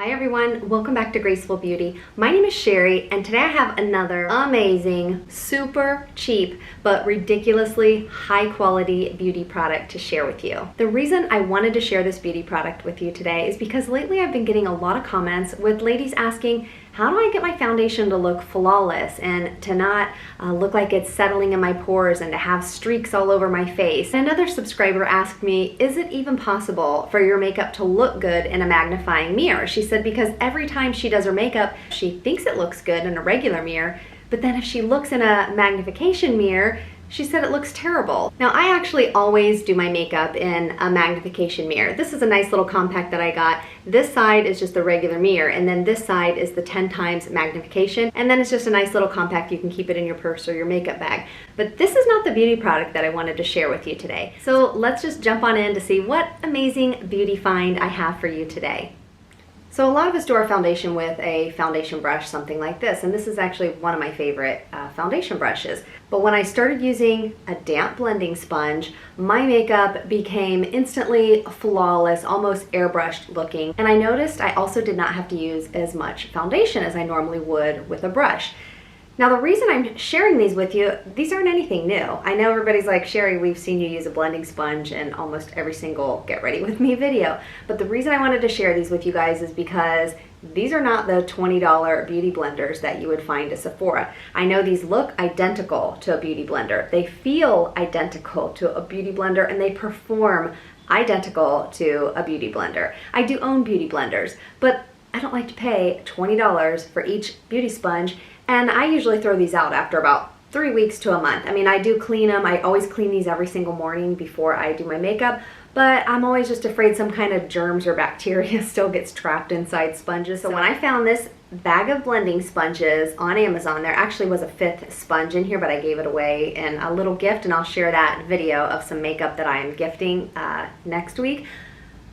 Hi everyone, welcome back to Graceful Beauty. My name is Sherry and today I have another amazing, super cheap, but ridiculously high quality beauty product to share with you. The reason I wanted to share this beauty product with you today is because lately I've been getting a lot of comments with ladies asking, how do I get my foundation to look flawless and to not look like it's settling in my pores and to have streaks all over my face? Another subscriber asked me, is it even possible for your makeup to look good in a magnifying mirror? She said because every time she does her makeup, she thinks it looks good in a regular mirror, but then if she looks in a magnification mirror, she said it looks terrible. Now, I actually always do my makeup in a magnification mirror. This is a nice little compact that I got. This side is just the regular mirror, and then this side is the 10 times magnification, and then it's just a nice little compact. You can keep it in your purse or your makeup bag. But this is not the beauty product that I wanted to share with you today. So let's just jump on in to see what amazing beauty find I have for you today. So a lot of us do our foundation with a foundation brush, something like this, and this is actually one of my favorite foundation brushes. But when I started using a damp blending sponge, my makeup became instantly flawless, almost airbrushed looking. And I noticed I also did not have to use as much foundation as I normally would with a brush. Now, the reason I'm sharing these with you, these aren't anything new. I know everybody's like, Sherry, we've seen you use a blending sponge in almost every single Get Ready With Me video. But the reason I wanted to share these with you guys is because these are not the $20 beauty blenders that you would find at Sephora. I know these look identical to a beauty blender. They feel identical to a beauty blender, and they perform identical to a beauty blender. I do own beauty blenders, but I don't like to pay $20 for each beauty sponge. And I usually throw these out after about 3 weeks to a month. I mean, I do clean them. I always clean these every single morning before I do my makeup, but I'm always just afraid some kind of germs or bacteria still gets trapped inside sponges. So when I found this bag of blending sponges on Amazon, there actually was a 5th sponge in here, but I gave it away in a little gift, and I'll share that video of some makeup that I am gifting next week.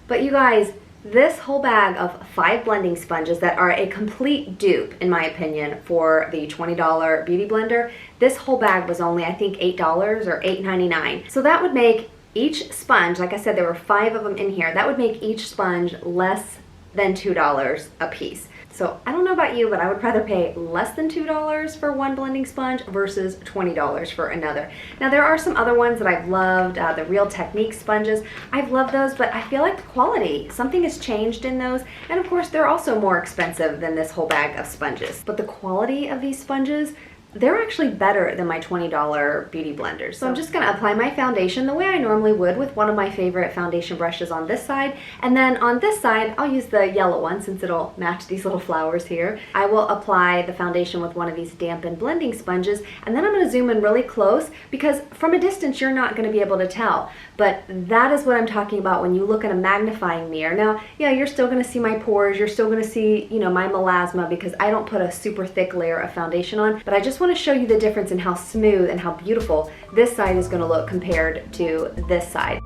But you guys, this whole bag of 5 blending sponges that are a complete dupe, in my opinion, for the $20 beauty blender, this whole bag was only, I think, $8 or $8.99. So that would make each sponge, like I said, there were 5 of them in here, that would make each sponge less than $2 a piece. So I don't know about you, but I would rather pay less than $2 for one blending sponge versus $20 for another. Now, there are some other ones that I've loved, the Real Technique sponges. I've loved those, but I feel like the quality, something has changed in those. And of course, they're also more expensive than this whole bag of sponges. But the quality of these sponges, they're actually better than my $20 beauty blenders. So I'm just gonna apply my foundation the way I normally would with one of my favorite foundation brushes on this side. And then on this side, I'll use the yellow one since it'll match these little flowers here. I will apply the foundation with one of these dampened blending sponges, and then I'm gonna zoom in really close because from a distance, you're not gonna be able to tell. But that is what I'm talking about when you look at a magnifying mirror. Now, yeah, you're still gonna see my pores, you're still gonna see, you know, my melasma because I don't put a super thick layer of foundation on, but I just want to show you the difference in how smooth and how beautiful this side is going to look compared to this side.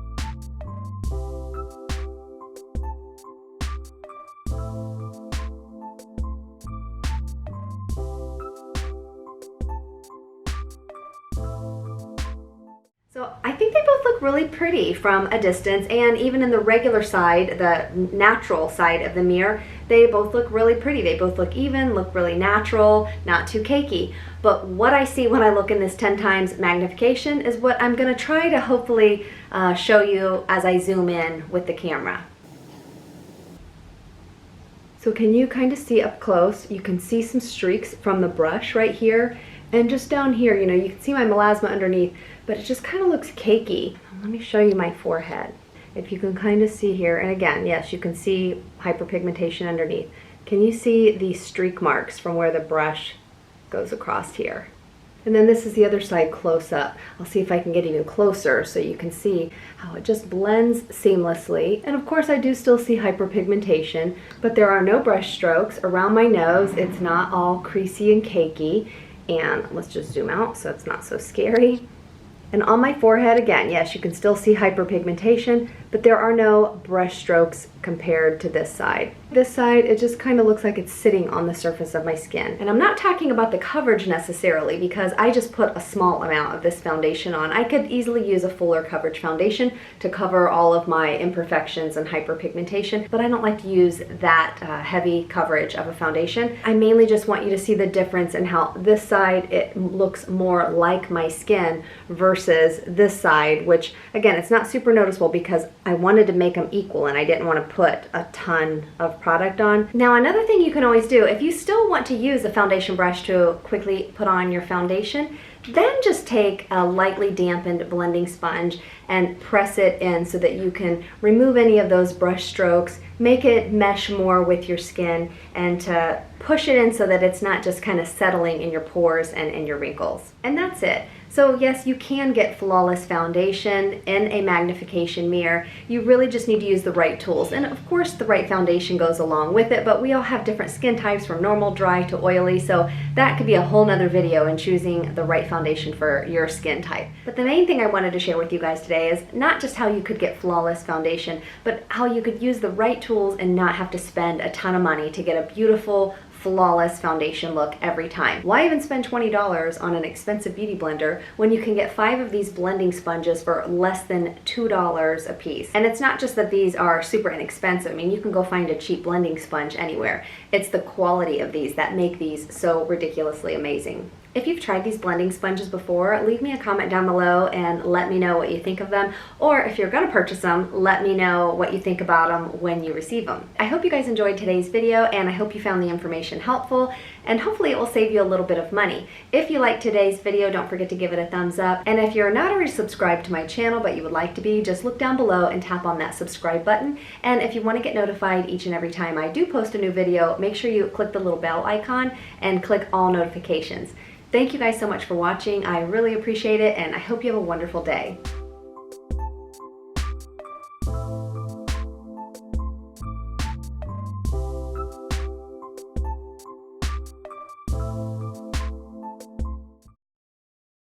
So I think they both look really pretty from a distance, and even in the regular side, the natural side of the mirror, they both look really pretty. They both look even, look really natural, not too cakey. But what I see when I look in this 10 times magnification is what I'm gonna try to hopefully show you as I zoom in with the camera. So can you kind of see up close? You can see some streaks from the brush right here. And just down here, you know, you can see my melasma underneath, but it just kind of looks cakey. Let me show you my forehead. If you can kind of see here, and again, yes, you can see hyperpigmentation underneath. Can you see the streak marks from where the brush goes across here? And then this is the other side close up. I'll see if I can get even closer so you can see how it just blends seamlessly. And of course I do still see hyperpigmentation, but there are no brush strokes around my nose. It's not all creasy and cakey. And let's just zoom out so it's not so scary. And on my forehead, again, yes, you can still see hyperpigmentation, but there are no brush strokes compared to this side. This side, it just kind of looks like it's sitting on the surface of my skin. And I'm not talking about the coverage necessarily, because I just put a small amount of this foundation on. I could easily use a fuller coverage foundation to cover all of my imperfections and hyperpigmentation, but I don't like to use that heavy coverage of a foundation. I mainly just want you to see the difference in how this side, it looks more like my skin versus this side, which again, it's not super noticeable because I wanted to make them equal and I didn't want to put a ton of product on. Now, another thing you can always do, if you still want to use a foundation brush to quickly put on your foundation, then just take a lightly dampened blending sponge and press it in so that you can remove any of those brush strokes, make it mesh more with your skin, and to push it in so that it's not just kind of settling in your pores and in your wrinkles. And that's it. So yes, you can get flawless foundation in a magnification mirror. You really just need to use the right tools. And of course, the right foundation goes along with it, but we all have different skin types from normal, dry to oily, so that could be a whole nother video in choosing the right foundation for your skin type. But the main thing I wanted to share with you guys today is not just how you could get flawless foundation, but how you could use the right tools and not have to spend a ton of money to get a beautiful, flawless foundation look every time. Why even spend $20 on an expensive beauty blender when you can get 5 of these blending sponges for less than $2 a piece? And it's not just that these are super inexpensive. I mean, you can go find a cheap blending sponge anywhere. It's the quality of these that make these so ridiculously amazing. If you've tried these blending sponges before, leave me a comment down below and let me know what you think of them. Or if you're gonna purchase them, let me know what you think about them when you receive them. I hope you guys enjoyed today's video, and I hope you found the information helpful, and hopefully it will save you a little bit of money. If you liked today's video, don't forget to give it a thumbs up. And if you're not already subscribed to my channel but you would like to be, just look down below and tap on that subscribe button. And if you want to get notified each and every time I do post a new video, make sure you click the little bell icon and click all notifications. Thank you guys so much for watching. I really appreciate it, and I hope you have a wonderful day.